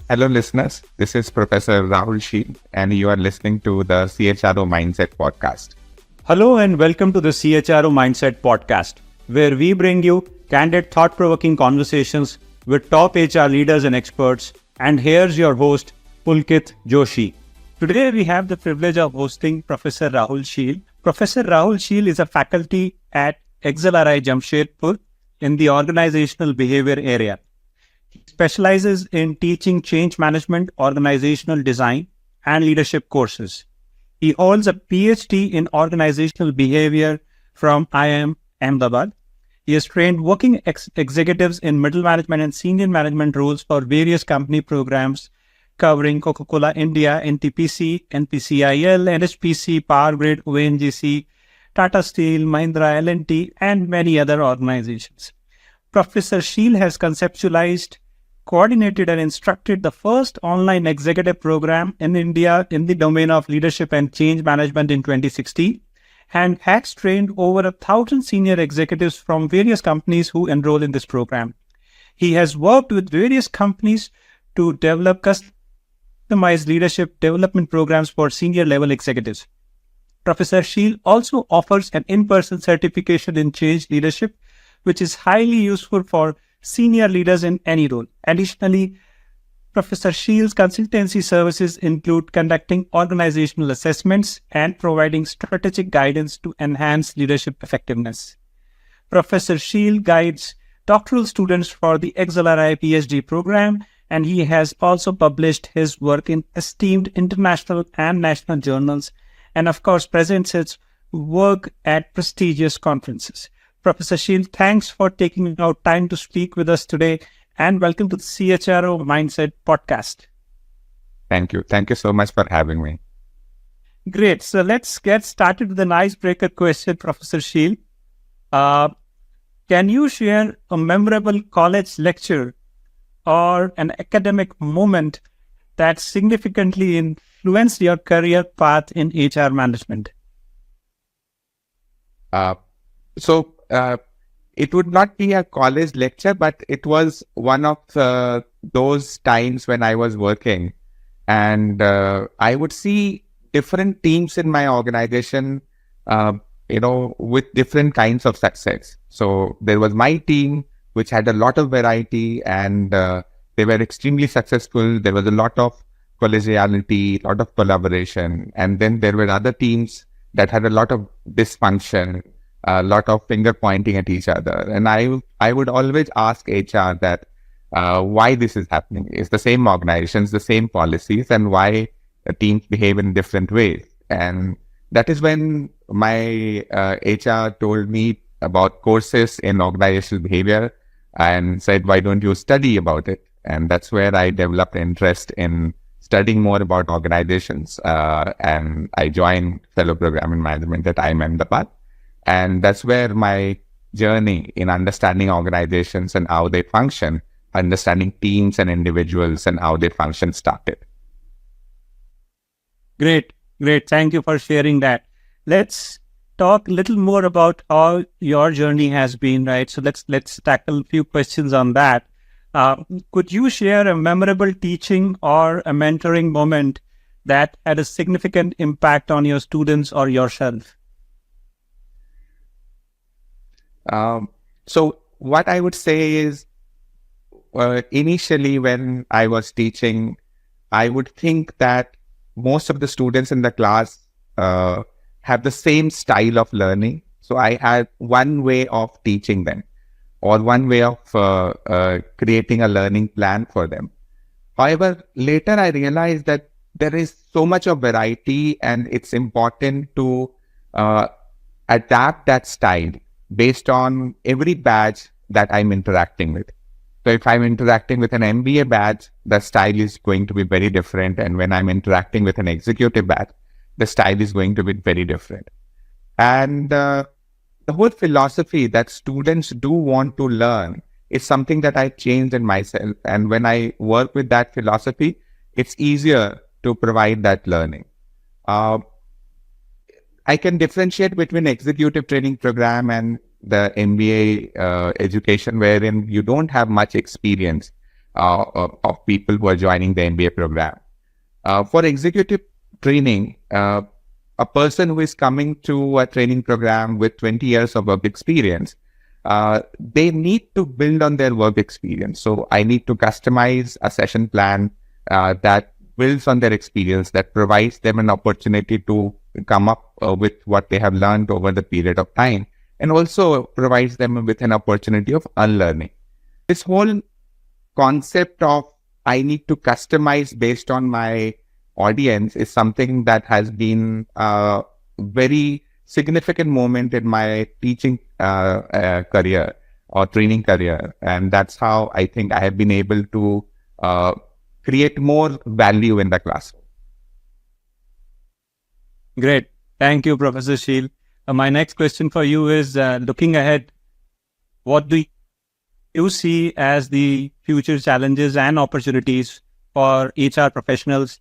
Hello, listeners. This is Professor Rahul Sheel, and you are listening to the CHRO Mindset podcast. Hello, and welcome to the CHRO Mindset podcast, where we bring you candid, thought-provoking conversations with top HR leaders and experts. And here's your host, Pulkit Joshi. Today, we have the privilege of hosting Professor Rahul Sheel. Professor Rahul Sheel is a faculty at XLRI Jamshedpur in the organizational behavior area. He specializes in teaching change management, organizational design, and leadership courses. He holds a PhD in organizational behavior from IIM Ahmedabad. He has trained working executives in middle management and senior management roles for various company programs covering Coca-Cola India, NTPC, NPCIL, NHPC, Power Grid, ONGC, Tata Steel, Mahindra, L&T, and many other organizations. Professor Sheel has conceptualized, coordinated and instructed the first online executive program in India in the domain of leadership and change management in 2016 and has trained over 1,000 senior executives from various companies who enroll in this program. He has worked with various companies to develop customized leadership development programs for senior level executives. Professor Sheel also offers an in-person certification in change leadership, which is highly useful for senior leaders in any role. Additionally, Professor Sheel's consultancy services include conducting organizational assessments and providing strategic guidance to enhance leadership effectiveness. Professor Sheel guides doctoral students for the XLRI PhD program, and he has also published his work in esteemed international and national journals, and of course presents his work at prestigious conferences. Professor Sheel, thanks for taking out time to speak with us today, and welcome to the CHRO Mindset podcast. Thank you. Thank you so much for having me. Great. So let's get started with an icebreaker question, Professor Sheel. Can you share a memorable college lecture or an academic moment that significantly influenced your career path in HR management? It would not be a college lecture, but it was one of those times when I was working, and I would see different teams in my organization, with different kinds of success. So there was my team, which had a lot of variety, and they were extremely successful. There was a lot of collegiality, a lot of collaboration, and then there were other teams that had a lot of dysfunction, a lot of finger pointing at each other. And I would always ask HR that why this is happening. It's the same organizations, the same policies, and why teams behave in different ways. And that is when my HR told me about courses in organizational behavior and said, why don't you study about it? And that's where I developed interest in studying more about organizations. And I joined fellow program in management at IIM Ahmedabad. And that's where my journey in understanding organizations and how they function, understanding teams and individuals and how they function started. Great. Thank you for sharing that. Let's talk a little more about how your journey has been, right? So let's tackle a few questions on that. Could you share a memorable teaching or a mentoring moment that had a significant impact on your students or yourself? So what I would say is, initially when I was teaching, I would think that most of the students in the class have the same style of learning. So I had one way of teaching them, or one way of creating a learning plan for them. However, later I realized that there is so much of variety, and it's important to adapt that style based on every badge that I'm interacting with. So if I'm interacting with an MBA badge, the style is going to be very different. And when I'm interacting with an executive badge, the style is going to be very different. And the whole philosophy that students do want to learn is something that I changed in myself. And when I work with that philosophy, it's easier to provide that learning. I can differentiate between executive training program and the MBA education, wherein you don't have much experience. of people who are joining the MBA program. For executive training, a person who is coming to a training program with 20 years of work experience, they need to build on their work experience. So I need to customize a session plan that builds on their experience, that provides them an opportunity to come up with what they have learned over the period of time, and also provides them with an opportunity of unlearning. This whole concept of I need to customize based on my audience is something that has been a very significant moment in my teaching career or training career. And that's how I think I have been able to create more value in the classroom. Great. Thank you, Professor Sheel. My next question for you is, looking ahead, what do you see as the future challenges and opportunities for HR professionals?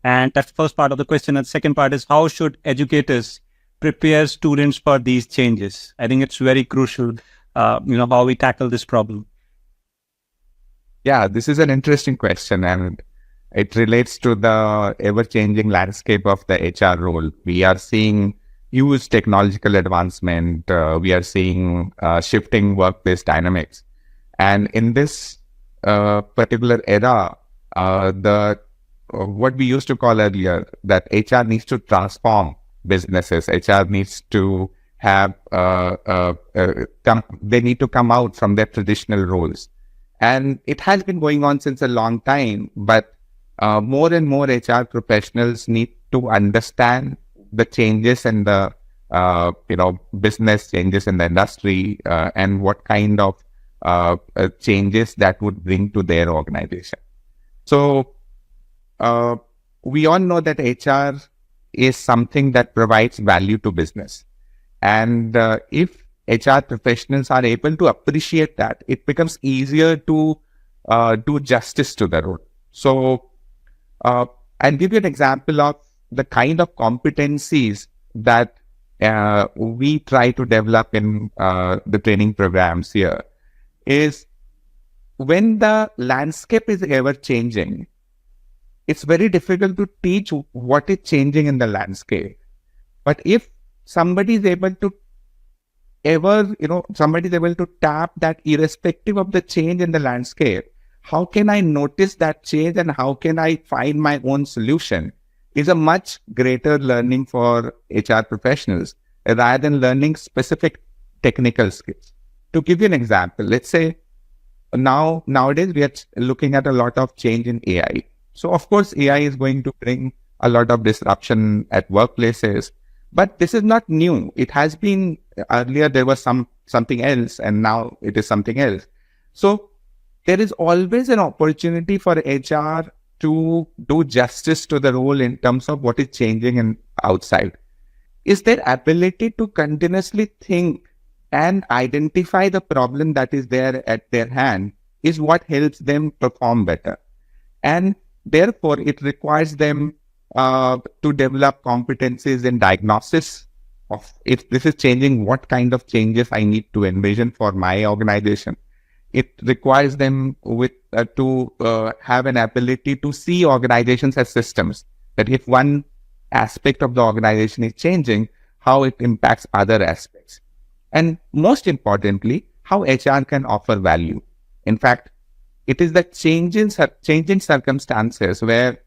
And that's the first part of the question. And the second part is, how should educators prepare students for these changes? I think it's very crucial, how we tackle this problem. Yeah, this is an interesting question, and it relates to the ever-changing landscape of the HR role. We are seeing huge technological advancement. We are seeing shifting workplace dynamics. And in this particular era, what we used to call earlier, that HR needs to transform businesses. HR needs to have, they need to come out from their traditional roles. And it has been going on since a long time, but more and more HR professionals need to understand the changes in the, business changes in the industry and what kind of changes that would bring to their organization. So we all know that HR is something that provides value to business. And if HR professionals are able to appreciate that, it becomes easier to do justice to the role. So I'll give you an example of the kind of competencies that we try to develop in the training programs here. Is when the landscape is ever changing, it's very difficult to teach what is changing in the landscape. But if somebody is able to somebody is able to tap that irrespective of the change in the landscape, how can I notice that change and how can I find my own solution, is a much greater learning for HR professionals rather than learning specific technical skills. To give you an example, let's say nowadays we are looking at a lot of change in AI. So of course, AI is going to bring a lot of disruption at workplaces, but this is not new. It has been earlier, there was something else, and now it is something else. So there is always an opportunity for HR to do justice to the role in terms of what is changing in outside. Is their ability to continuously think and identify the problem that is there at their hand is what helps them perform better. And therefore, it requires them to develop competencies in diagnosis of if this is changing, what kind of changes I need to envision for my organization. It requires them to have an ability to see organizations as systems, that if one aspect of the organization is changing, how it impacts other aspects. And most importantly, how HR can offer value. In fact, it is the changing circumstances where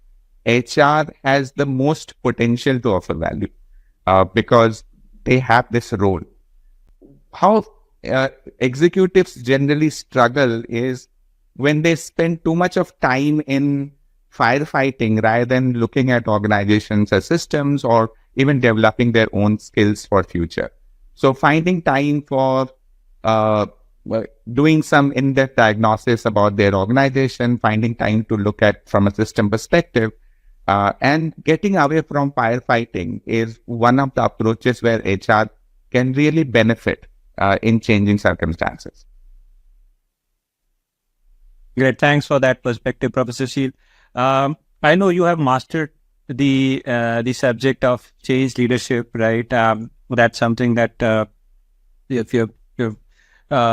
HR has the most potential to offer value because they have this role. How executives generally struggle is when they spend too much of time in firefighting rather than looking at organizations as systems or even developing their own skills for future. So finding time for doing some in-depth diagnosis about their organization, finding time to look at from a system perspective, and getting away from firefighting is one of the approaches where HR can really benefit in changing circumstances. Great. Thanks for that perspective, Professor Sheel. I know you have mastered the subject of change leadership, right? That's something that if you've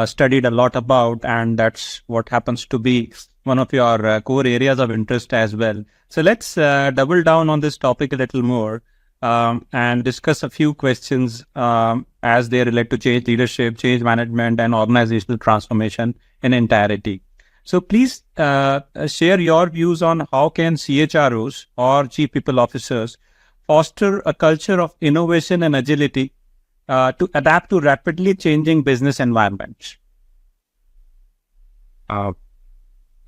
studied a lot about, and that's what happens to be one of your core areas of interest as well. So let's double down on this topic a little more and discuss a few questions as they relate to change leadership, change management, and organizational transformation in entirety. So please share your views on how can CHROs or Chief People Officers foster a culture of innovation and agility to adapt to rapidly changing business environments. So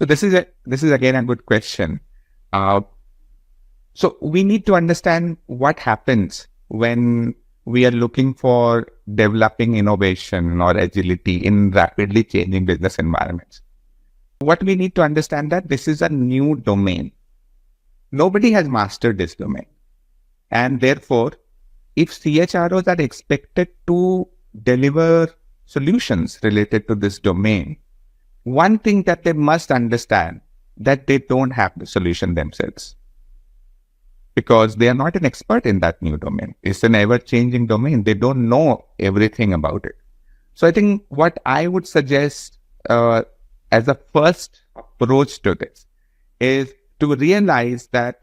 this is again a good question. So we need to understand what happens when we are looking for developing innovation or agility in rapidly changing business environments. What we need to understand that this is a new domain. Nobody has mastered this domain. And therefore, if CHROs are expected to deliver solutions related to this domain, one thing that they must understand that they don't have the solution themselves, because they are not an expert in that new domain. It's an ever-changing domain. They don't know everything about it. So I think what I would suggest as a first approach to this is to realize that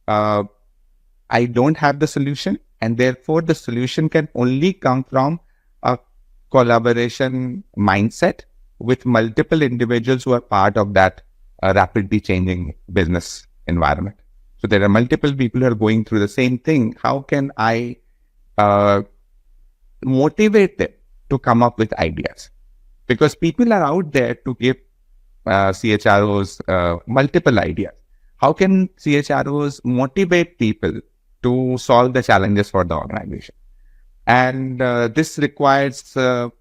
I don't have the solution, and therefore the solution can only come from a collaboration mindset with multiple individuals who are part of that rapidly changing business environment. So there are multiple people who are going through the same thing. How can I motivate them to come up with ideas? Because people are out there to give CHROs multiple ideas. How can CHROs motivate people to solve the challenges for the organization? And this requires a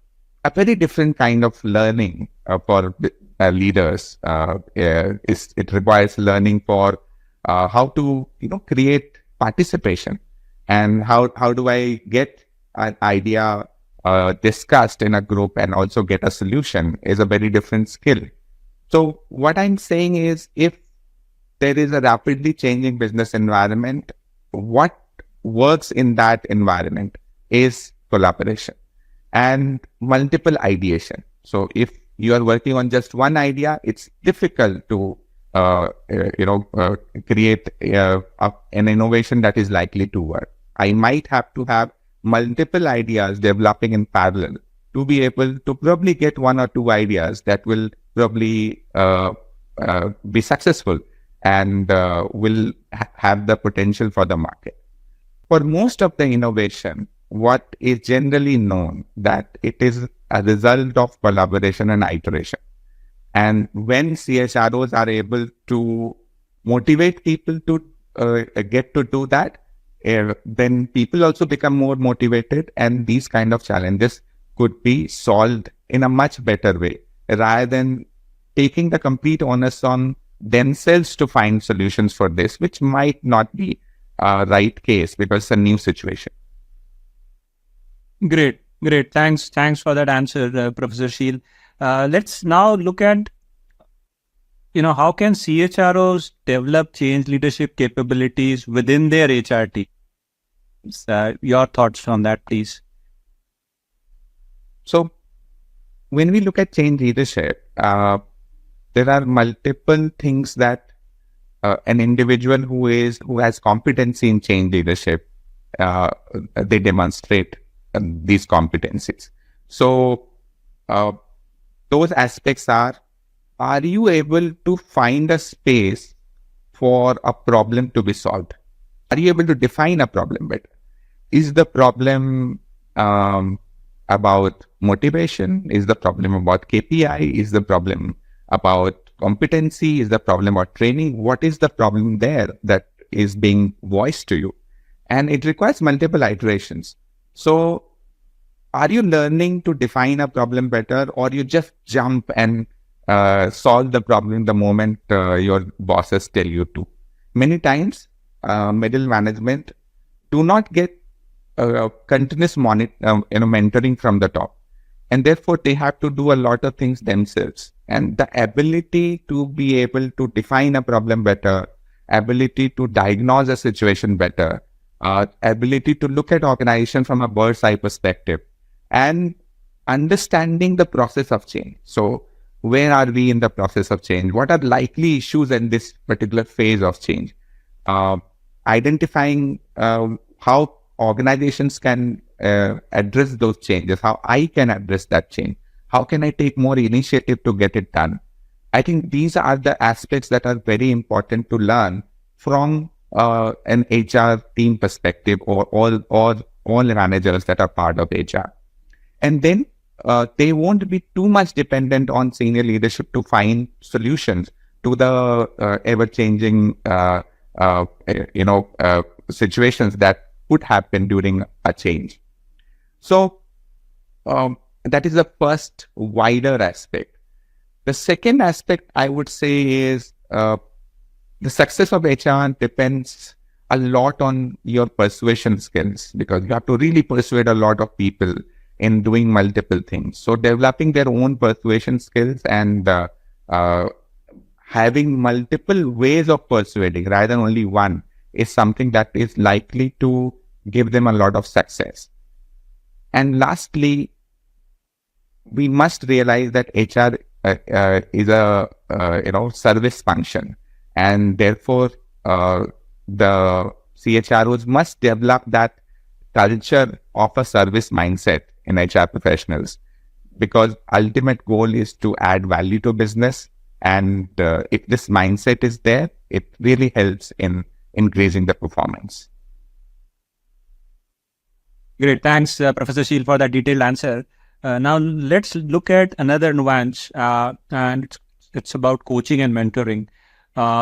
very different kind of learning for leaders. It requires learning for how to create participation, and how do I get an idea discussed in a group and also get a solution is a very different skill. So what I'm saying is, if there is a rapidly changing business environment, what works in that environment is collaboration and multiple ideation. So if you are working on just one idea, it's difficult to create an innovation that is likely to work. I might have to have multiple ideas developing in parallel to be able to probably get one or two ideas that will probably be successful and will have the potential for the market. For most of the innovation, what is generally known that it is a result of collaboration and iteration. And when CHROs are able to motivate people to get to do that, then people also become more motivated, and these kind of challenges could be solved in a much better way, rather than taking the complete onus on themselves to find solutions for this, which might not be a right case because it's a new situation. Great. Thanks for that answer, Professor Sheel. Let's now look at, how can CHROs develop change leadership capabilities within their HR team? Your thoughts on that, please. So when we look at change leadership, there are multiple things that an individual who has competency in change leadership, they demonstrate these competencies. So those aspects are you able to find a space for a problem to be solved? Are you able to define a problem better? Is the problem about motivation? Is the problem about KPI? Is the problem about competency? Is the problem about training? What is the problem there that is being voiced to you? And it requires multiple iterations. So are you learning to define a problem better, or you just jump and solve the problem the moment your bosses tell you to? Many times, middle management do not get continuous mentoring from the top, and therefore they have to do a lot of things themselves. And the ability to be able to define a problem better, ability to diagnose a situation better, ability to look at organization from a bird's eye perspective, and understanding the process of change. So where are we in the process of change? What are likely issues in this particular phase of change? Identifying how organizations can address those changes, how I can address that change, how can I take more initiative to get it done. I think these are the aspects that are very important to learn from an HR team perspective, or all managers that are part of HR. And then they won't be too much dependent on senior leadership to find solutions to the ever-changing situations that could happen during a change. So that is the first wider aspect. The second aspect I would say is the success of HR depends a lot on your persuasion skills, because you have to really persuade a lot of people in doing multiple things. So developing their own persuasion skills and having multiple ways of persuading rather than only one is something that is likely to give them a lot of success. And lastly, we must realize that HR is a service function, and therefore the CHROs must develop that culture of a service mindset in HR professionals, because ultimate goal is to add value to business. And if this mindset is there, it really helps in increasing the performance. Great. Thanks, Professor Sheel, for that detailed answer. Now, let's look at another nuance, and it's about coaching and mentoring.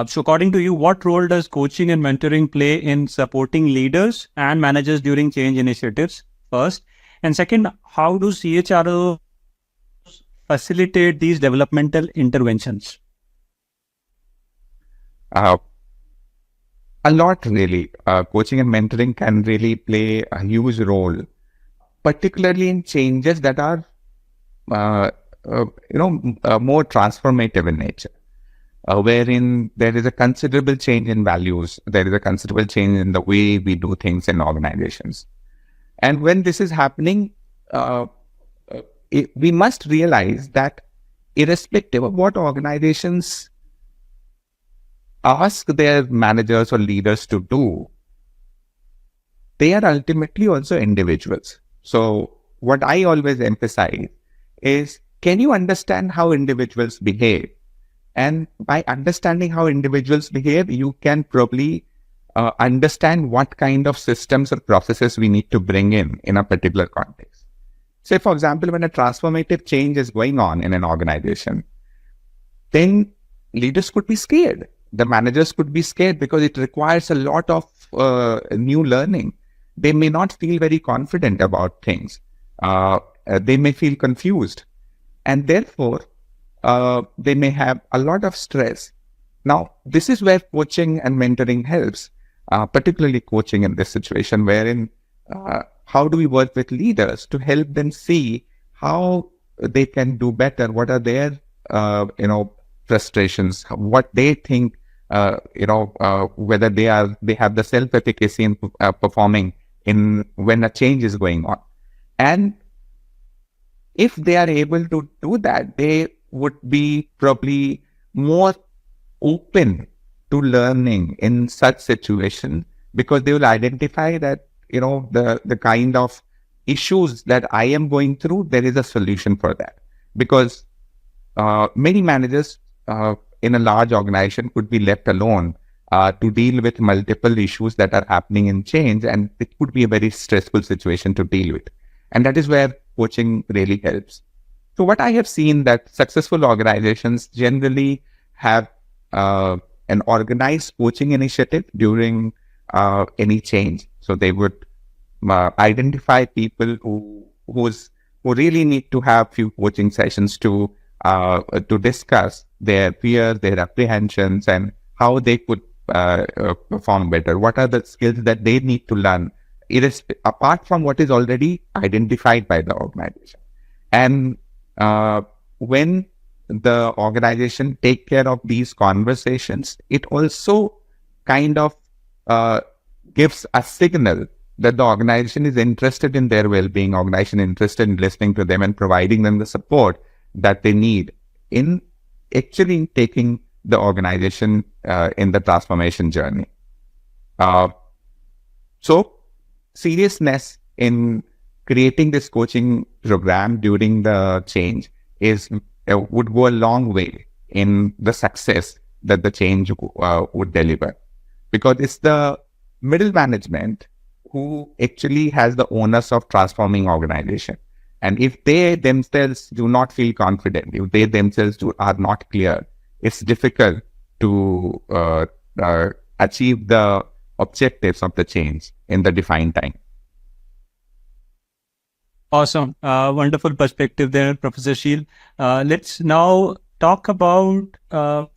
So according to you, what role does coaching and mentoring play in supporting leaders and managers during change initiatives, first? And second, how do CHROs facilitate these developmental interventions? A lot, really. Coaching and mentoring can really play a huge role, particularly in changes that are, more transformative in nature, wherein there is a considerable change in values, there is a considerable change in the way we do things in organizations. And when this is happening, we must realize that irrespective of what organizations ask their managers or leaders to do, they are ultimately also individuals. So what I always emphasize is, can you understand how individuals behave? And by understanding how individuals behave, you can probably understand what kind of systems or processes we need to bring in a particular context. Say, for example, when a transformative change is going on in an organization, then leaders could be scared. The managers could be scared because it requires a lot of new learning. They may not feel very confident about things. They may feel confused. And therefore, they may have a lot of stress. Now, this is where coaching and mentoring helps, particularly coaching in this situation, wherein how do we work with leaders to help them see how they can do better? What are their, frustrations? What they think, whether they have the self-efficacy in performing in when a change is going on. And if they are able to do that, they would be probably more open to learning in such situation, because they will identify that, the kind of issues that I am going through, there is a solution for that. Because many managers in a large organization could be left alone to deal with multiple issues that are happening in change, and it could be a very stressful situation to deal with. And that is where coaching really helps. So what I have seen, that successful organizations generally have an organized coaching initiative during any change. So they would identify people who really need to have few coaching sessions to discuss their fears, their apprehensions, and how they could perform better. What are the skills that they need to learn, apart from what is already identified by the organization. And when the organization take care of these conversations, it also kind of gives a signal that the organization is interested in their well-being, organization interested in listening to them and providing them the support that they need in actually taking the organization in the transformation journey. So seriousness in creating this coaching program during the change is would go a long way in the success that the change would deliver, because it's the middle management who actually has the onus of transforming organization. And if they themselves do not feel confident, if they themselves are not clear, it's difficult to achieve the objectives of the change in the defined time. Awesome. Wonderful perspective there, Professor Sheel. Let's now talk about a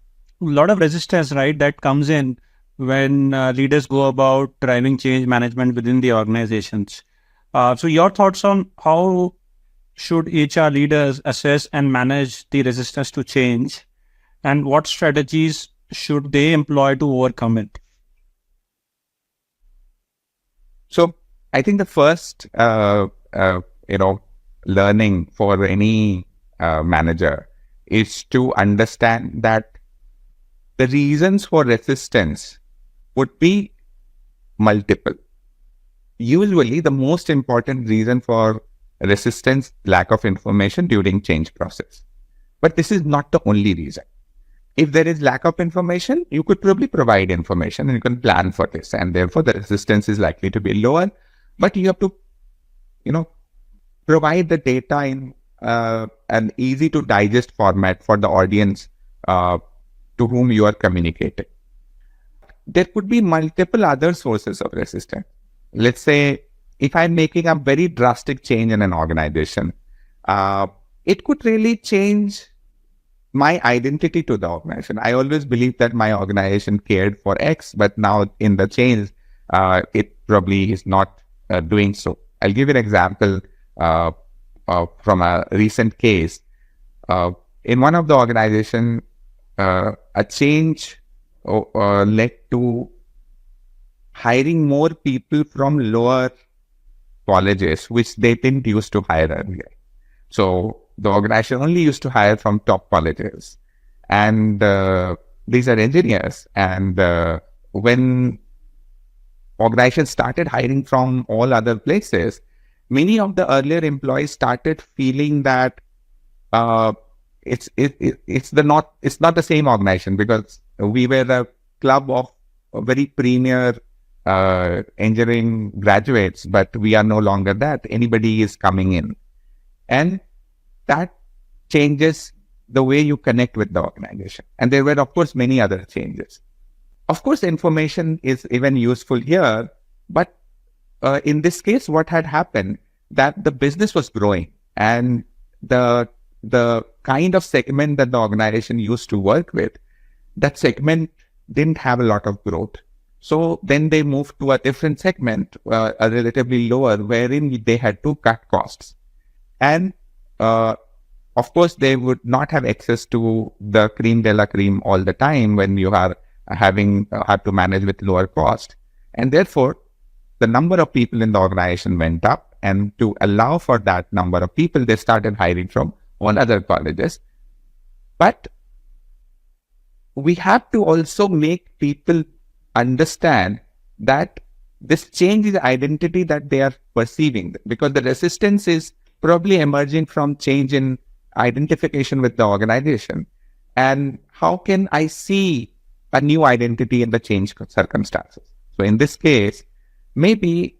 lot of resistance, right, that comes in when leaders go about driving change management within the organizations. So your thoughts on how should HR leaders assess and manage the resistance to change, and what strategies should they employ to overcome it? So I think the first, learning for any manager is to understand that the reasons for resistance would be multiple. Usually, the most important reason for resistance, lack of information during change process. But this is not the only reason. If there is lack of information, you could probably provide information and you can plan for this, and therefore the resistance is likely to be lower. But you have to, provide the data in an easy to digest format for the audience to whom you are communicating. There could be multiple other sources of resistance. Let's say if I'm making a very drastic change in an organization, it could really change my identity to the organization. I always believed that my organization cared for X, but now in the change, it probably is not doing so. I'll give you an example from a recent case. In one of the organizations, a change led to hiring more people from lower colleges, which they didn't used to hire earlier. So the organization only used to hire from top colleges, and these are engineers. And when organizations started hiring from all other places, many of the earlier employees started feeling that it's not the same organization, because we were a club of very premier engineering graduates, but we are no longer that. Anybody is coming in, and that changes the way you connect with the organization. And there were, of course, many other changes. Of course, information is even useful here, but in this case, what had happened, that the business was growing, and the kind of segment that the organization used to work with, that segment didn't have a lot of growth. So then they moved to a different segment, a relatively lower, wherein they had to cut costs. And of course, they would not have access to the cream de la cream all the time when you are have to manage with lower cost. And therefore, the number of people in the organization went up, and to allow for that number of people, they started hiring from all other colleges. But we have to also make people understand that this change is identity that they are perceiving, because the resistance is probably emerging from change in identification with the organization. And how can I see a new identity in the change circumstances? So in this case, maybe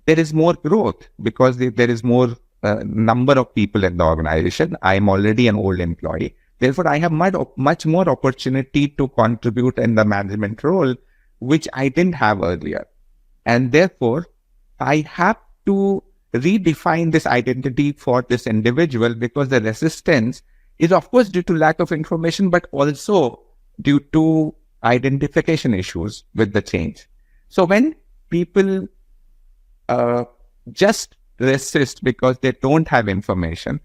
there is more growth because there is more number of people in the organization. I am already an old employee. Therefore, I have much more opportunity to contribute in the management role, which I didn't have earlier. And therefore, I have to redefine this identity for this individual, because the resistance is, of course, due to lack of information, but also due to identification issues with the change. So when people just resist because they don't have information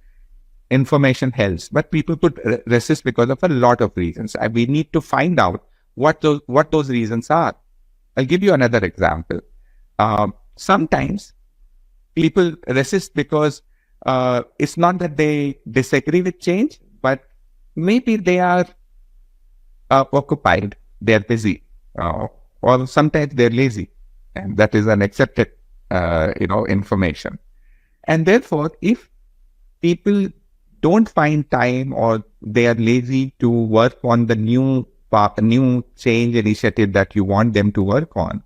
helps, but people could resist because of a lot of reasons. We need to find out what those reasons are. I'll give you another example. sometimes people resist because it's not that they disagree with change, but maybe they are occupied, they're busy, or sometimes they're lazy, and that is an accepted, information. And therefore, if people don't find time or they are lazy to work on the new change initiative that you want them to work on,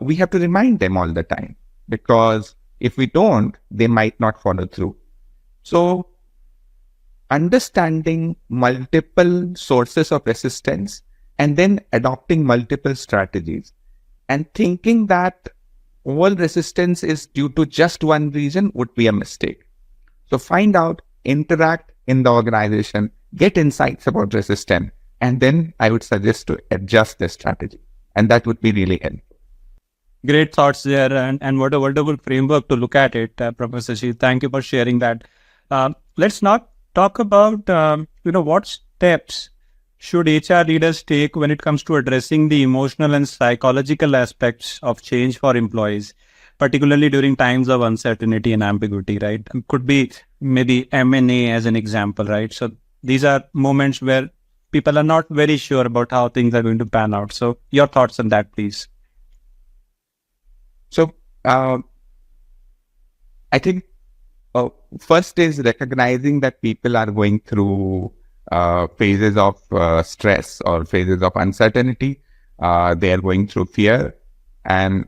we have to remind them all the time, because if we don't, they might not follow through. So understanding multiple sources of resistance and then adopting multiple strategies and thinking that all resistance is due to just one reason would be a mistake. So find out, interact in the organization, get insights about resistance, and then I would suggest to adjust the strategy. And that would be really helpful. Great thoughts there, and what a wonderful framework to look at it, Professor Sheel. Thank you for sharing that. Let's now talk about what steps should HR leaders take when it comes to addressing the emotional and psychological aspects of change for employees, particularly during times of uncertainty and ambiguity, right? It could be maybe M&A as an example, right? So these are moments where people are not very sure about how things are going to pan out. So your thoughts on that, please. So I think first is recognizing that people are going through phases of stress or phases of uncertainty. They are going through fear, and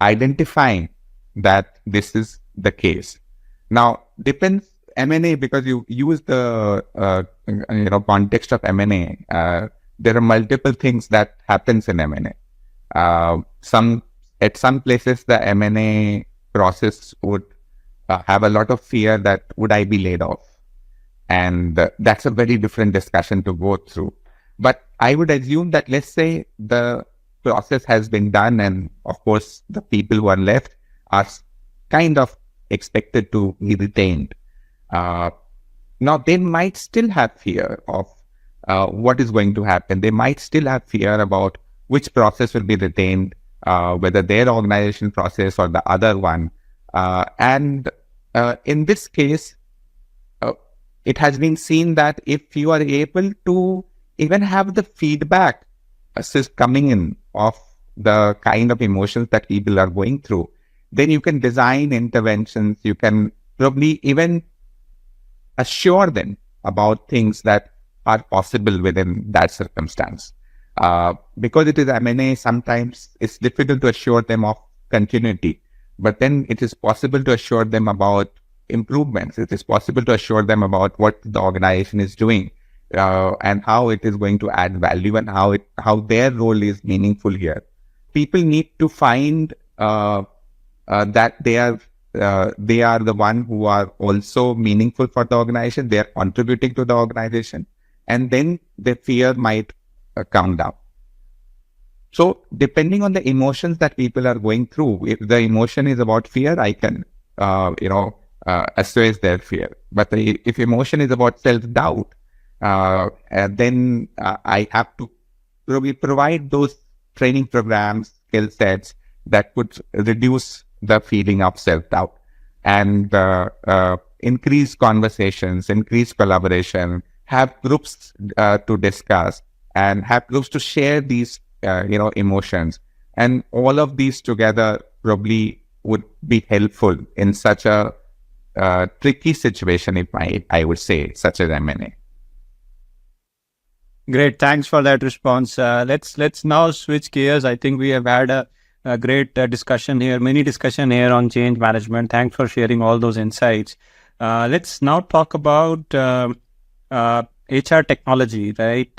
identifying that this is the case. Now, depends M&A, because you use the context of M&A. There are multiple things that happens in M&A. At some places, the M&A process would have a lot of fear that would I be laid off, and that's a very different discussion to go through. But I would assume that, let's say the process has been done, and of course the people who are left are kind of expected to be retained. Now they might still have fear of what is going to happen. They might still have fear about which process will be retained, whether their organization process or the other one. And in this case, it has been seen that if you are able to even have the feedback coming in of the kind of emotions that people are going through, then you can design interventions. You can probably even assure them about things that are possible within that circumstance. Because it is M&A, sometimes it's difficult to assure them of continuity, but then it is possible to assure them about improvements. It is possible to assure them about what the organization is doing, and how it is going to add value, and how their role is meaningful here. People need to find that they are the one who are also meaningful for the organization. They are contributing to the organization, and then the fear might come down. So depending on the emotions that people are going through, if the emotion is about fear, I can assuage their fear. But if emotion is about self-doubt, then I have to probably provide those training programs, skill sets that could reduce the feeling of self-doubt, and increase conversations, increase collaboration, have groups to discuss, and have groups to share these emotions. And all of these together probably would be helpful in such a tricky situation, if I would say, such as M&A. Great, thanks for that response. Let's now switch gears. I think we have had a great discussion here, mini discussion here on change management. Thanks for sharing all those insights. Let's now talk about HR technology, right?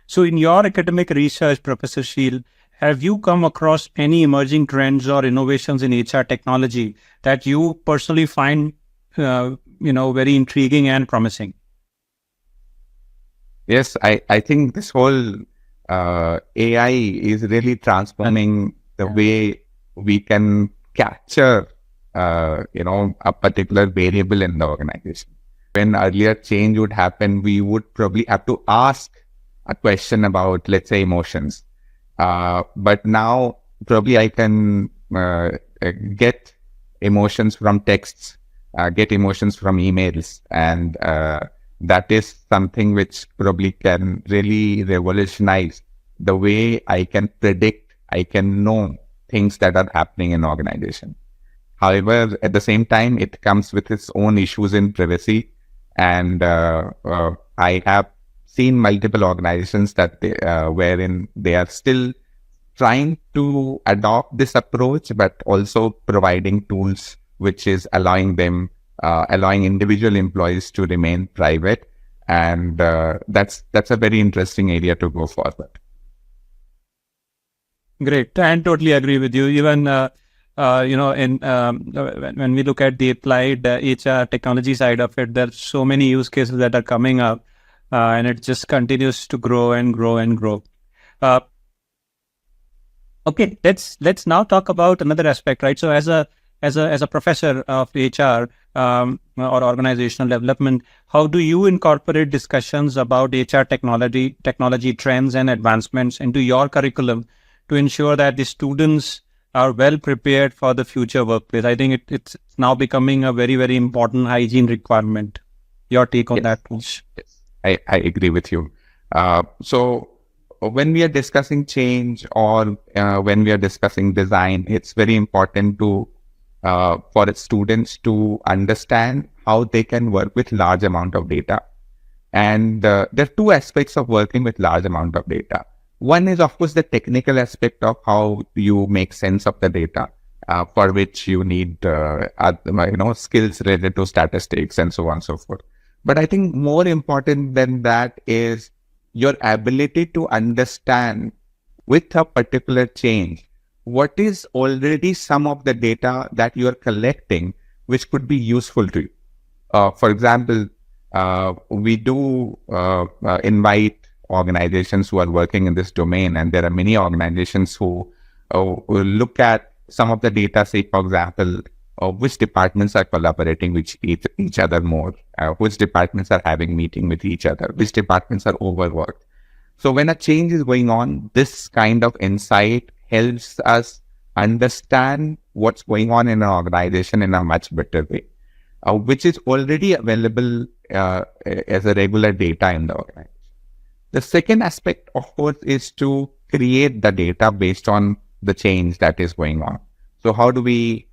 So in your academic research, Professor Sheel, have you come across any emerging trends or innovations in HR technology that you personally find, very intriguing and promising? Yes, I think this whole AI is really transforming the way we can capture, a particular variable in the organization. When earlier change would happen, we would probably have to ask a question about, let's say, emotions. But now probably I can get emotions from texts, get emotions from emails, and that is something which probably can really revolutionize the way I can predict, I can know things that are happening in organization. However, at the same time, it comes with its own issues in privacy. And I have seen multiple organizations that wherein they are still trying to adopt this approach, but also providing tools which is allowing them, allowing individual employees to remain private. And that's a very interesting area to go forward. Great, and totally agree with you. Even when we look at the applied HR technology side of it, there's so many use cases that are coming up, and it just continues to grow and grow and grow. Okay, let's now talk about another aspect, right? So, as a professor of HR or organizational development, how do you incorporate discussions about HR technology trends and advancements into your curriculum to ensure that the students are well prepared for the future workplace? I think it's now becoming a very, very important hygiene requirement. Your take on that, please. Yes, I agree with you. So when we are discussing change or when we are discussing design, it's very important to for students to understand how they can work with large amount of data. And there are two aspects of working with large amount of data. One is, of course, the technical aspect of how you make sense of the data, for which you need skills related to statistics and so on and so forth. But I think more important than that is your ability to understand with a particular change what is already some of the data that you are collecting which could be useful to you. For example, we do invite organizations who are working in this domain, and there are many organizations who will look at some of the data, say, for example, which departments are collaborating with each other more, which departments are having meeting with each other, which departments are overworked. So when a change is going on, this kind of insight helps us understand what's going on in an organization in a much better way, which is already available as a regular data in the organization. The second aspect, of course, is to create the data based on the change that is going on. So how do we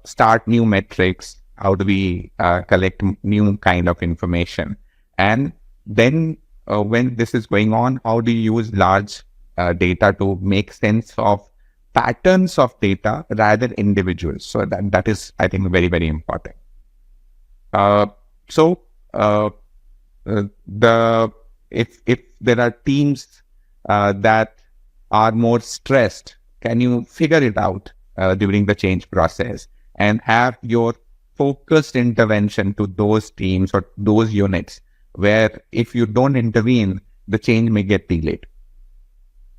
start new metrics? How do we collect new kind of information? And then when this is going on, how do you use large data to make sense of patterns of data rather than individuals? So that is, I think, very, very important. If there are teams that are more stressed, can you figure it out during the change process and have your focused intervention to those teams or those units where if you don't intervene, the change may get delayed.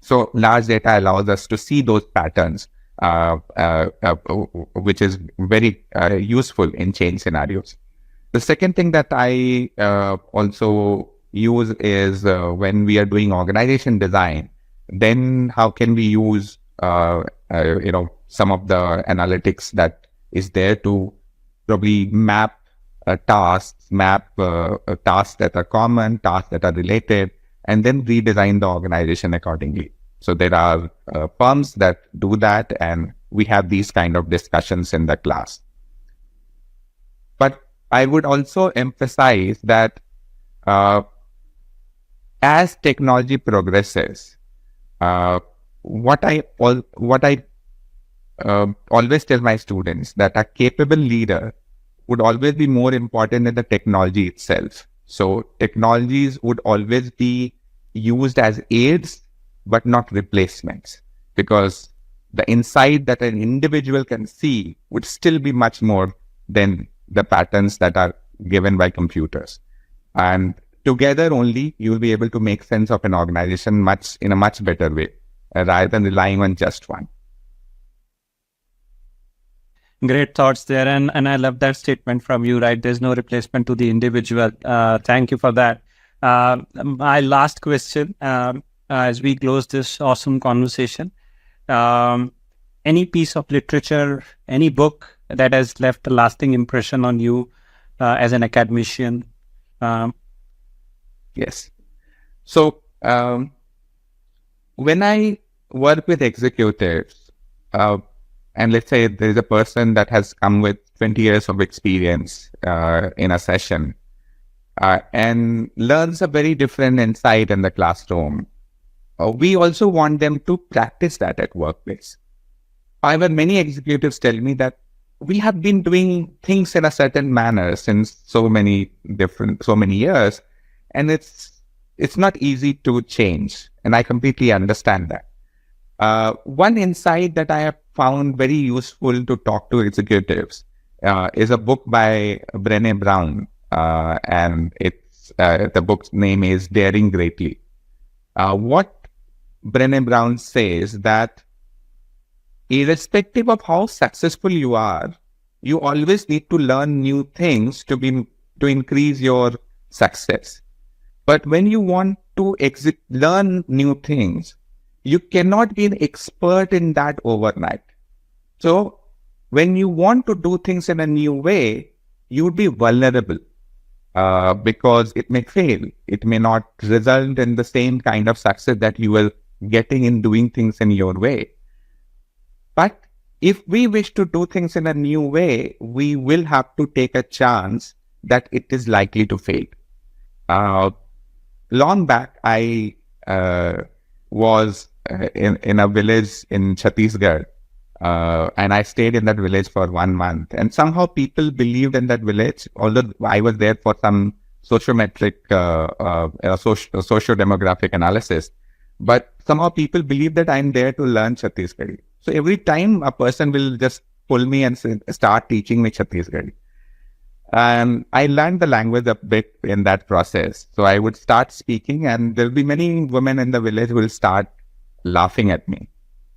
So large data allows us to see those patterns, which is very useful in change scenarios. The second thing that I also use is when we are doing organization design, then how can we use some of the analytics that is there to probably map tasks that are common, tasks that are related, and then redesign the organization accordingly. So there are firms that do that, and we have these kind of discussions in the class. But I would also emphasize that as technology progresses, what I always tell my students that a capable leader would always be more important than the technology itself. So technologies would always be used as aids, but not replacements, because the insight that an individual can see would still be much more than the patterns that are given by computers. And together only you will be able to make sense of an organization in a much better way, rather than relying on just one. Great thoughts there, and I love that statement from you, right? There's no replacement to the individual. Thank you for that. My last question, as we close this awesome conversation, Any piece of literature, any book that has left a lasting impression on you as an academician? Yes. So when I work with executives, and let's say there is a person that has come with 20 years of experience in a session and learns a very different insight in the classroom, we also want them to practice that at workplace. However, many executives tell me that we have been doing things in a certain manner since so many years, and it's not easy to change. And I completely understand that. One insight that I have found very useful to talk to executives is a book by Brené Brown, and it's the book's name is Daring Greatly. What Brené Brown says that irrespective of how successful you are, you always need to learn new things to increase your success. But when you want to learn new things, you cannot be an expert in that overnight. So when you want to do things in a new way, you would be vulnerable because it may fail. It may not result in the same kind of success that you were getting in doing things in your way. But if we wish to do things in a new way, we will have to take a chance that it is likely to fail. Long back, I was in a village in Chhattisgarh, and I stayed in that village for 1 month. And somehow people believed in that village, although I was there for some sociometric, socio-demographic analysis. But somehow people believe that I'm there to learn Chhattisgarhi. So every time a person will just pull me and start teaching me Chhattisgarhi. I learned the language a bit in that process. So I would start speaking and there'll be many women in the village who will start laughing at me.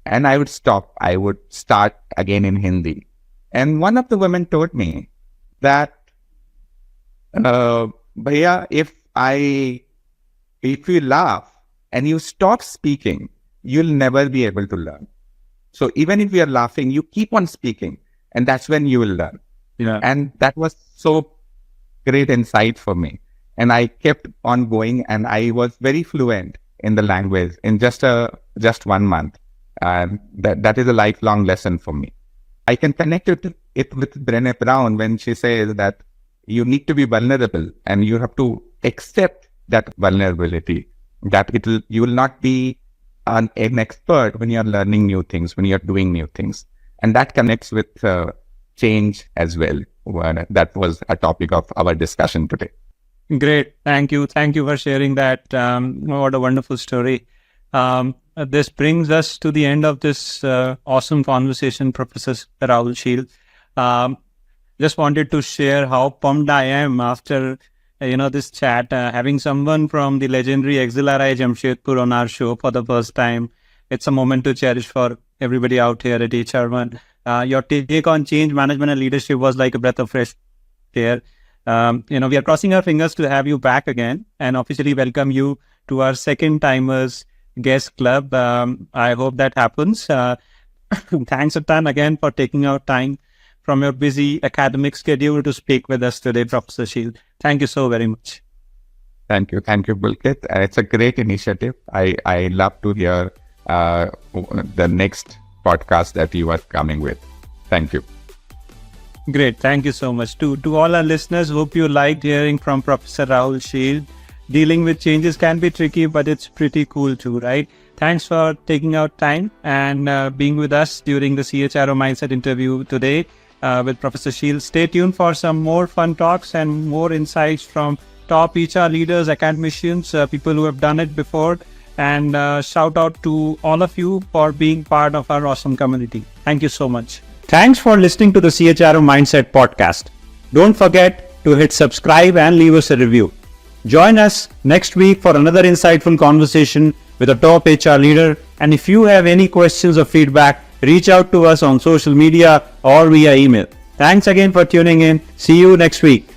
And I would stop. I would start again in Hindi. And one of the women told me that, Bhaiya, if you laugh and you stop speaking, you'll never be able to learn. So even if you are laughing, you keep on speaking, and that's when you will learn. Yeah. And that was so great insight for me. And I kept on going, and I was very fluent in the language in just 1 month. And that is a lifelong lesson for me. I can connect it with Brené Brown when she says that you need to be vulnerable and you have to accept that vulnerability, that you will not be an expert when you're learning new things, when you're doing new things. And that connects with change as well. That was a topic of our discussion today. Great. Thank you. Thank you for sharing that. What a wonderful story. This brings us to the end of this awesome conversation, Professor Rahul Sheel. Just wanted to share how pumped I am after this chat, having someone from the legendary XLRI Jamshedpur on our show for the first time. It's a moment to cherish for everybody out here at HR1. Your take on change management and leadership was like a breath of fresh air. We are crossing our fingers to have you back again and officially welcome you to our second timers guest club. I hope that happens. Thanks a ton again for taking out time from your busy academic schedule to speak with us today, Professor Sheel. Thank you so very much. Thank you, Pulkit. It's a great initiative. I love to hear the next podcast that you are coming with. Thank you. Great. Thank you so much. To all our listeners, hope you liked hearing from Professor Rahul Sheel. Dealing with changes can be tricky, but it's pretty cool too, right? Thanks for taking out time and being with us during the CHRO Mindset interview today with Professor Sheel. Stay tuned for some more fun talks and more insights from top HR leaders, academicians, people who have done it before. And shout out to all of you for being part of our awesome community. Thank you so much. Thanks for listening to the CHRO Mindset podcast. Don't forget to hit subscribe and leave us a review. Join us next week for another insightful conversation with a top HR leader. And if you have any questions or feedback, reach out to us on social media or via email. Thanks again for tuning in. See you next week.